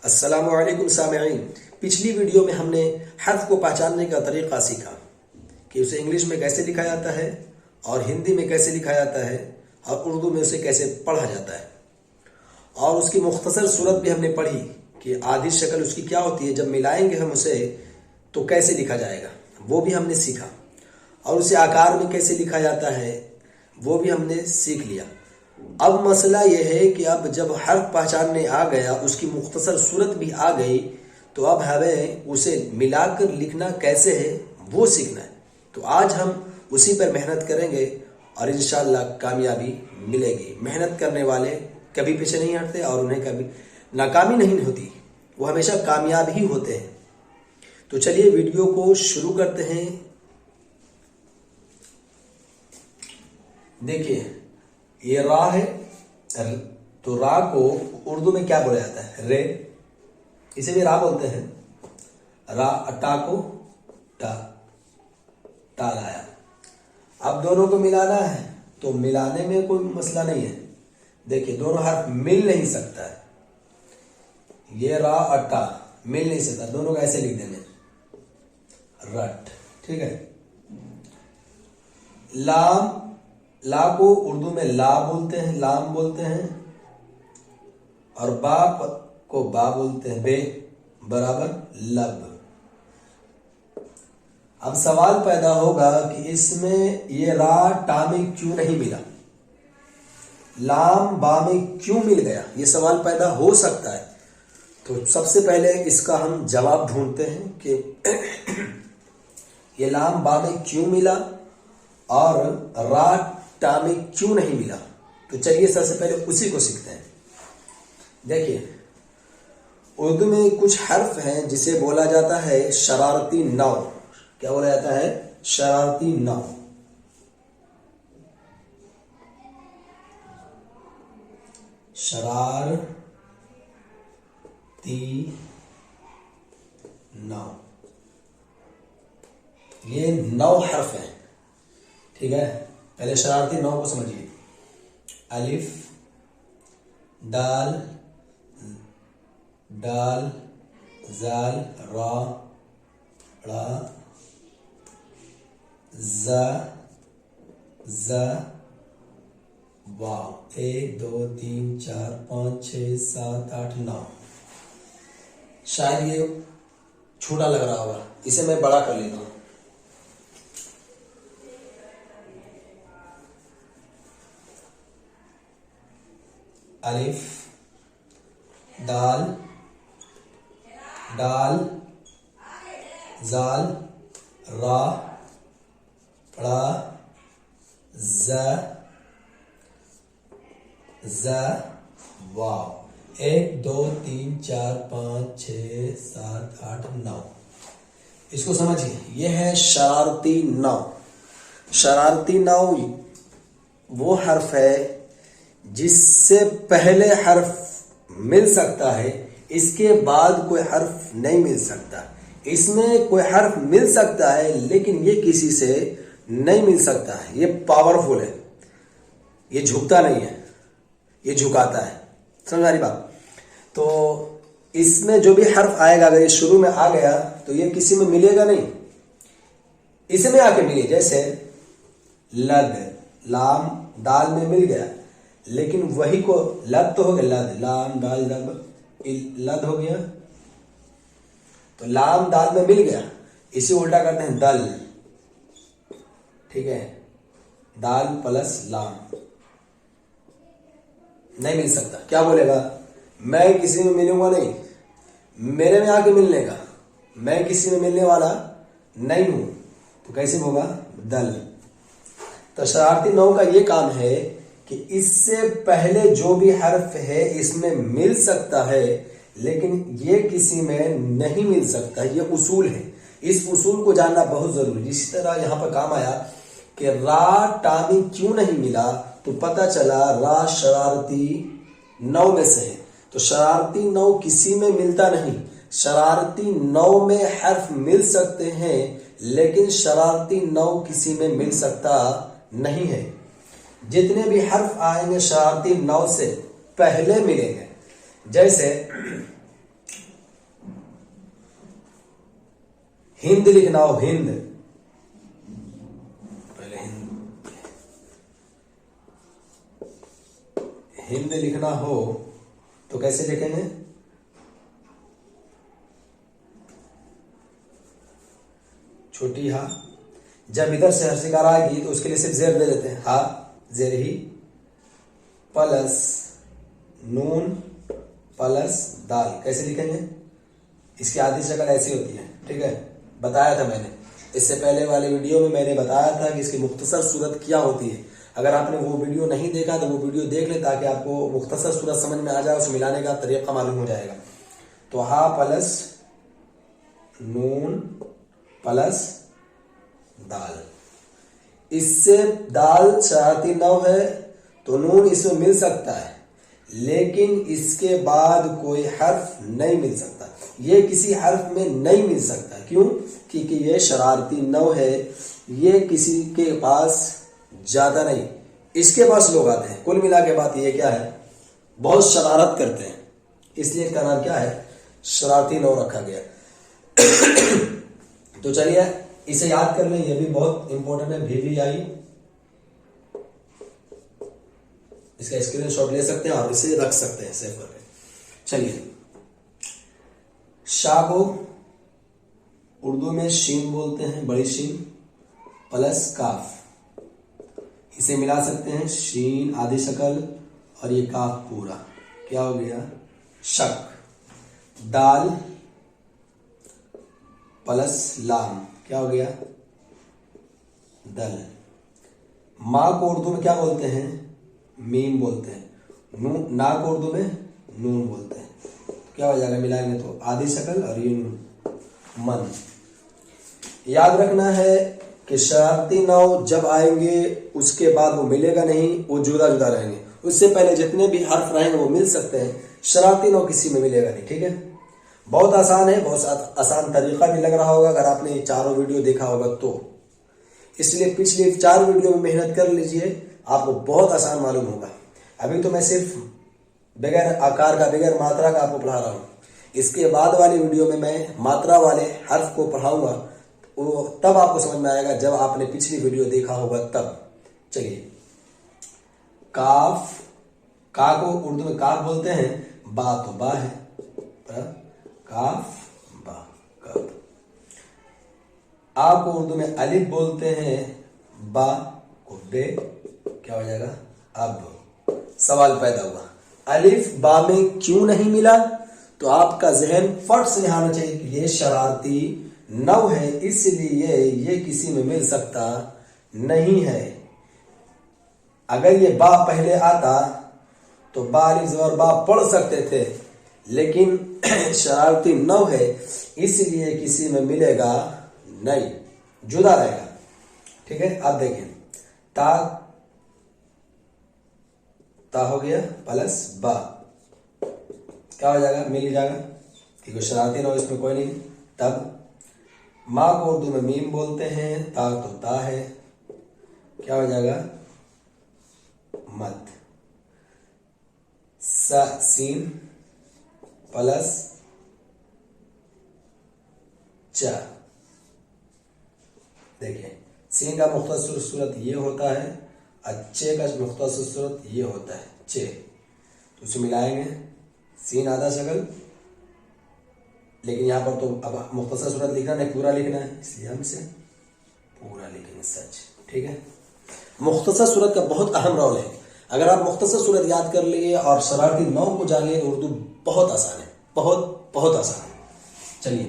अस्सलामु अलैकुम सामिईन। पिछली वीडियो में हमने हर्फ को पहचानने का तरीका सीखा कि उसे इंग्लिश में कैसे लिखा जाता है और हिंदी में कैसे लिखा जाता है और उर्दू में उसे कैसे पढ़ा जाता है, और उसकी मुख्तसर सूरत भी हमने पढ़ी कि आधी शक्ल उसकी क्या होती है, जब मिलाएंगे हम उसे तो कैसे लिखा जाएगा, वो भी हमने सीखा। और उसे आकार में कैसे लिखा जाता है वो भी हमने सीख लिया। अब मसला यह है कि अब जब हर्फ पहचानने आ गया, उसकी मुख्तसर सूरत भी आ गई, तो अब हमें उसे मिलाकर लिखना कैसे है वो सीखना है। तो आज हम उसी पर मेहनत करेंगे और इंशाअल्लाह कामयाबी मिलेगी। मेहनत करने वाले कभी पीछे नहीं हटते और उन्हें कभी नाकामी नहीं होती, वो हमेशा कामयाब ही होते हैं। तो चलिए वीडियो को शुरू करते हैं। देखिए ये रा है, तो रा को उर्दू में क्या बोला जाता है? रे। इसे भी रा बोलते हैं। रा टा को टा, टा लाया। अब दोनों को मिलाना है तो मिलाने में कोई मसला नहीं है। देखिए दोनों हर्फ मिल नहीं सकता है, ये रा और टा मिल नहीं सकता, दोनों को ऐसे लिख देंगे रट, ठीक है। लाम, ला को उर्दू में ला बोलते हैं, लाम बोलते हैं, और बा को बा बोलते हैं, बे बराबर लब। अब सवाल पैदा होगा कि इसमें ये रा टा में क्यों नहीं मिला, लाम बा में क्यों मिल गया, ये सवाल पैदा हो सकता है। तो सबसे पहले इसका हम जवाब ढूंढते हैं कि ये लाम बा में क्यों मिला और रा टा में क्यों नहीं मिला। तो चलिए सबसे पहले उसी को सीखते हैं। देखिए उर्दू में कुछ हर्फ हैं जिसे बोला जाता है शरारती नौ। क्या बोला जाता है? शरारती नौ। शरारती नौ, ये 9 हर्फ हैं, ठीक है। पहले शरारती 9 को समझिए। अलिफ, दाल, दाल, जाल, रा, रा, जा, जा, वाव। 1 2 3 4 5 6 7 8 9। शायद ये छोटा लग रहा होगा, इसे मैं बड़ा कर लेता हूं। अलिफ, दाल, दाल, जाल, रा, रा, ज, ज, वाव। 1 2 3 4 5 6 7 8 9। इसको समझिए, यह है शरारती 9। शरारती 9 वो हर्फ है जिससे पहले हर्फ मिल सकता है, इसके बाद कोई हर्फ नहीं मिल सकता। इसमें कोई हर्फ मिल सकता है लेकिन ये किसी से नहीं मिल सकता है। ये पावरफुल है, ये झुकता नहीं है, ये झुकाता है। समझ आ रही बात? तो इसमें जो भी हर्फ आएगा, अगर ये शुरू में आ गया तो ये किसी में मिलेगा नहीं, इसमें आके मिले। जैसे लद, लाम दाल में मिल गया, लेकिन वही को लद तो हो गया, लद, लाम दाल दब, लद हो गया, तो लाम दाल में मिल गया। इसे उल्टा करते हैं दल, ठीक है। दाल प्लस लाम नहीं मिल सकता। क्या बोलेगा? मैं किसी में मिलूंगा नहीं, मेरे में आके मिलने का, मैं किसी में मिलने वाला नहीं हूं। तो कैसे होगा? दल। तो शरारती 9 का ये काम है कि इससे पहले जो भी हर्फ है इसमें मिल सकता है, लेकिन ये किसी में नहीं मिल सकता। ये उसूल है, इस उसूल को जानना बहुत जरूरी। इसी तरह यहां पर काम आया कि रा टा में क्यों नहीं मिला, तो पता चला रा शरारती 9 में से है। तो शरारती 9 किसी में मिलता नहीं। शरारती 9 में हर्फ मिल सकते हैं लेकिन शरारती 9 किसी में मिल सकता नहीं है। जितने भी हर्फ आएंगे शरारती 9 से पहले मिलेंगे। जैसे हिंद लिखना हो, हिंद, पहले हिंद लिखना हो तो कैसे लिखेंगे? छोटी हा, जब इधर से हर्षिकार आएगी तो उसके लिए सिर्फ जेर दे देते हैं, हा जेर ही प्लस नून प्लस दाल। कैसे लिखेंगे? इसकी आधी शक्ल ऐसी होती है, ठीक है, बताया था मैंने इससे पहले वाले वीडियो में, मैंने बताया था कि इसकी मुख्तसर सूरत क्या होती है। अगर आपने वो वीडियो नहीं देखा तो वो वीडियो देख ले, ताकि आपको मुख्तसर सूरत समझ में आ जाए, उसे मिलाने का तरीका मालूम हो जाएगा। तो हा प्लस नून प्लस दाल, इससे दाल शरारती नौ है तो नून इसमें मिल सकता है, लेकिन इसके बाद कोई हर्फ नहीं मिल सकता। ये किसी हर्फ में नहीं मिल सकता, क्यों? क्योंकि ये शरारती नौ है, ये किसी के पास ज्यादा नहीं, इसके पास लोग आते हैं। कुल मिला के बात ये क्या है, बहुत शरारत करते हैं, इसलिए इसका नाम क्या है, शरारती नौ रखा गया। तो चलिए इसे याद कर लें, ये भी बहुत इंपॉर्टेंट है, VVI। इसका स्क्रीनशॉट ले सकते हैं और इसे रख सकते हैं सेव करके। चलिए, शाह को उर्दू में शीन बोलते हैं, बड़ी शीन प्लस काफ, इसे मिला सकते हैं, शीन आधी शक्ल और ये काफ पूरा, क्या हो गया, शक। दाल प्लस लाम, क्या हो गया, दल। माँ को उर्दू में क्या बोलते हैं, मीम बोलते हैं, नून, ना को उर्दू में नून बोलते हैं, क्या हो जाएगा मिलाएंगे तो आधी शक्ल और ये नून, मन। याद रखना है कि शरारती नौ जब आएंगे उसके बाद वो मिलेगा नहीं, वो जुदा जुदा रहेंगे। उससे पहले जितने भी हर्फ रहेंगे वो मिल सकते हैं, शरारती नौ किसी में मिलेगा नहीं, ठीक है। बहुत आसान है, बहुत आसान तरीका भी लग रहा होगा अगर आपने ये चारों वीडियो देखा होगा तो, इसलिए पिछले 4 वीडियो में मेहनत कर लीजिए, आपको बहुत आसान मालूम होगा। अभी तो मैं सिर्फ बगैर आकार का, बगैर मात्रा का आपको पढ़ा रहा हूँ। इसके बाद वाली वीडियो में मैं मात्रा वाले हर्फ को पढ़ाऊंगा, वो तब आपको समझ में आएगा जब आपने पिछली वीडियो देखा होगा तब। चलिए, काफ, का को उर्दू में काफ बोलते हैं, बा तो बा है, काफ बा, काफ। आ को उर्दू में अलिफ बोलते हैं, बा को बे, क्या हो जाएगा, अब। सवाल पैदा हुआ, अलिफ बा में क्यों नहीं मिला? तो आपका जहन फट से यहां आना चाहिए कि ये शरारती नौ है, इसलिए ये किसी में मिल सकता नहीं है। अगर ये बा पहले आता तो बा अलिफ ज़बर बा पढ़ सकते थे, लेकिन शरारती नौ है इसलिए किसी में मिलेगा नहीं, जुदा रहेगा, ठीक है। अब देखें, ता, ता हो गया प्लस बा, क्या हो जाएगा, मिल जाएगा, क्योंकि शरारती नौ इसमें कोई नहीं। तब माँ को उर्दू में मीम बोलते हैं, ता तो ता है, क्या हो जाएगा, मत। सा सीन प्लस चा। देखिए, सीन का मुख्तसर सूरत ये होता है, अच्छे का मुख्तसर सूरत ये होता है, चे। तो उसे मिलाएंगे, सीन आधा शक्ल, लेकिन यहां पर तो अब मुख्तसर सूरत लिखना नहीं, पूरा लिखना है, इसलिए हम इसे पूरा लिखेंगे, सच, ठीक है। मुख्तसर सूरत का बहुत अहम रोल है। अगर आप मुख्तसर सूरत याद कर लिए और शरारती नौ को जान लिए तो उर्दू बहुत आसान है, बहुत बहुत आसान है। चलिए,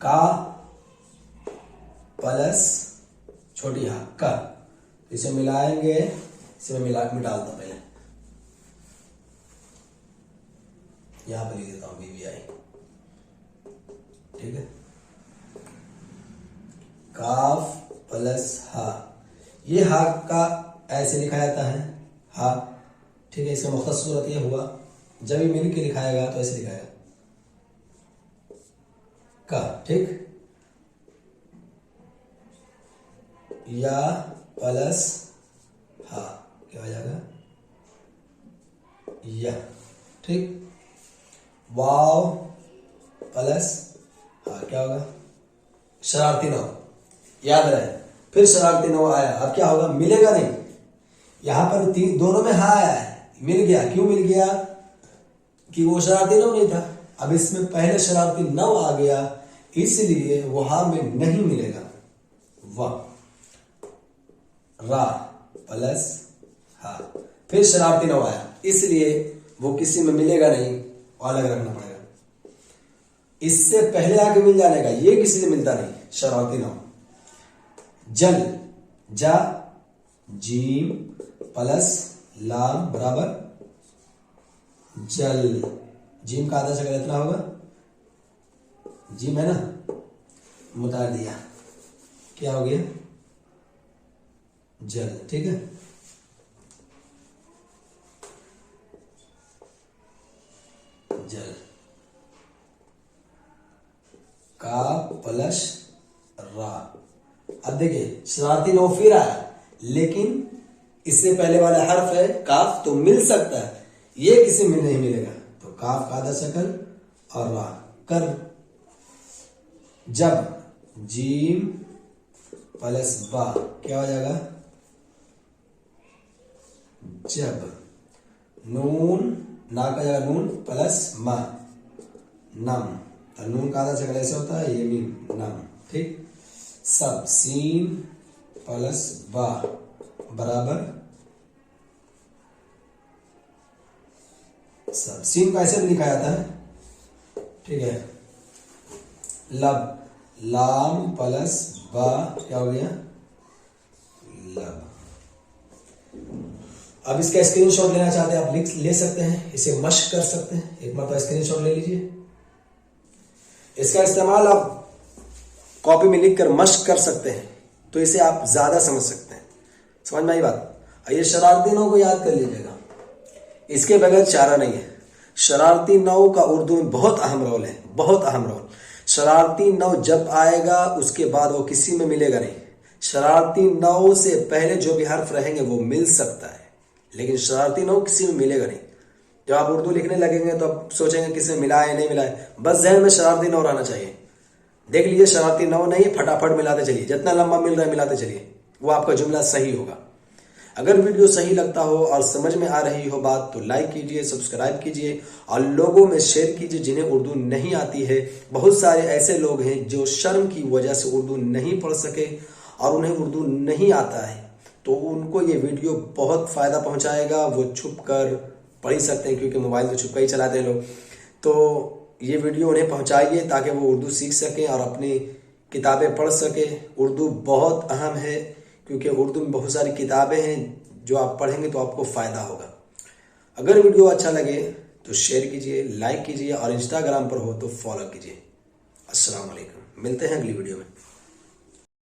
का प्लस छोटी हा, का, इसे मिलाएंगे, इसे मैं मिटाता हूं पहले, यहां पर लिख देता हूं VVI, ठीक है। काफ प्लस हा, ये हा का ऐसे लिखा जाता है, हा, ठीक है। इसका मुख्तसर सूरत ये हुआ, जब भी मिल के लिखाएगा तो ऐसे लिखाएगा, का, ठीक। या प्लस हा, क्या हो जाएगा, या, ठीक। वाव प्लस हा, क्या होगा, शरारती 9 याद रहे। फिर शरारती 9 आया, अब क्या होगा, मिलेगा नहीं। यहां पर दोनों में हाँ आया है, मिल गया। क्यों मिल गया, कि वो शरारती 9 नहीं था। अब इसमें पहले शरारती 9 आ गया, इसलिए वो हाँ में नहीं मिलेगा। वाह, रा प्लस हा। फिर शरारती 9 आया, इसलिए वो किसी में मिलेगा नहीं, अलग रखना पड़ेगा। इससे पहले आके मिल जाने का, ये किसी से मिलता नहीं, शरारती 9। जल, जा जीम प्लस लाम बराबर जल। जीम का आधा शक्ल इतना होगा, जीम है ना, मुता दिया, क्या हो गया, जल। ठीक है, जल। का प्लस रा। अब देखिए शरारती 9 फिर आया, लेकिन इससे पहले वाला हर्फ है काफ, तो मिल सकता है, ये किसी में नहीं मिलेगा। तो काफ का आधा शक्ल और रा। कर, जब, जीम प्लस बा, क्या हो जाएगा, जब। नून, ना का जाएगा नून प्लस मा, नम। तो नून का आधा शक्ल ऐसा होता है, ये मीम, नम। ठीक। सब, सीन प्लस बा बराबर सब। सीन को ऐसे भी लिखा जाता है, ठीक है। लब, लाम प्लस बा, क्या हो गया, लब। अब इसका स्क्रीनशॉट लेना चाहते हैं आप, ले सकते हैं, इसे मश्क कर सकते हैं। एक मरतबा स्क्रीनशॉट ले लीजिए। इसका इस्तेमाल आप कॉपी में लिखकर मश्क कर सकते हैं, तो इसे आप ज्यादा समझ सकते हैं। समझ में आई बात। ये शरारती 9 को याद कर लीजिएगा, इसके बगैर चारा नहीं है। शरारती 9 का उर्दू में बहुत अहम रोल है, बहुत अहम रोल। शरारती 9 जब आएगा उसके बाद वो किसी में मिलेगा नहीं। शरारती 9 से पहले जो भी हर्फ रहेंगे वो मिल सकता है, लेकिन शरारती 9 किसी में मिलेगा नहीं। जब आप उर्दू लिखने लगेंगे तो आप सोचेंगे किसी में मिला है नहीं मिला है, बस जहन में शरारती 9 रहना चाहिए। देख लीजिए शरारती 9 नहीं, फटाफट मिलाते चलिए, जितना लंबा मिल रहा है मिलाते चलिए, वो आपका जुमला सही होगा। अगर वीडियो सही लगता हो और समझ में आ रही हो बात, तो लाइक कीजिए, सब्सक्राइब कीजिए और लोगों में शेयर कीजिए जिन्हें उर्दू नहीं आती है। बहुत सारे ऐसे लोग हैं जो शर्म की वजह से उर्दू नहीं पढ़ सके और उन्हें उर्दू नहीं आता है, तो उनको ये वीडियो बहुत फायदा पहुंचाएगा। वो छुप कर पढ़ ही सकते हैं, क्योंकि मोबाइल तो छुप कर ही चलाते हैं लोग। तो ये वीडियो उन्हें पहुंचाइए ताकि वो उर्दू सीख सकें और अपनी किताबें पढ़ सके। उर्दू बहुत अहम है, क्योंकि उर्दू में बहुत सारी किताबें हैं जो आप पढ़ेंगे तो आपको फ़ायदा होगा। अगर वीडियो अच्छा लगे तो शेयर कीजिए, लाइक कीजिए और इंस्टाग्राम पर हो तो फॉलो कीजिए। अस्सलाम वालेकुम, मिलते हैं अगली वीडियो में।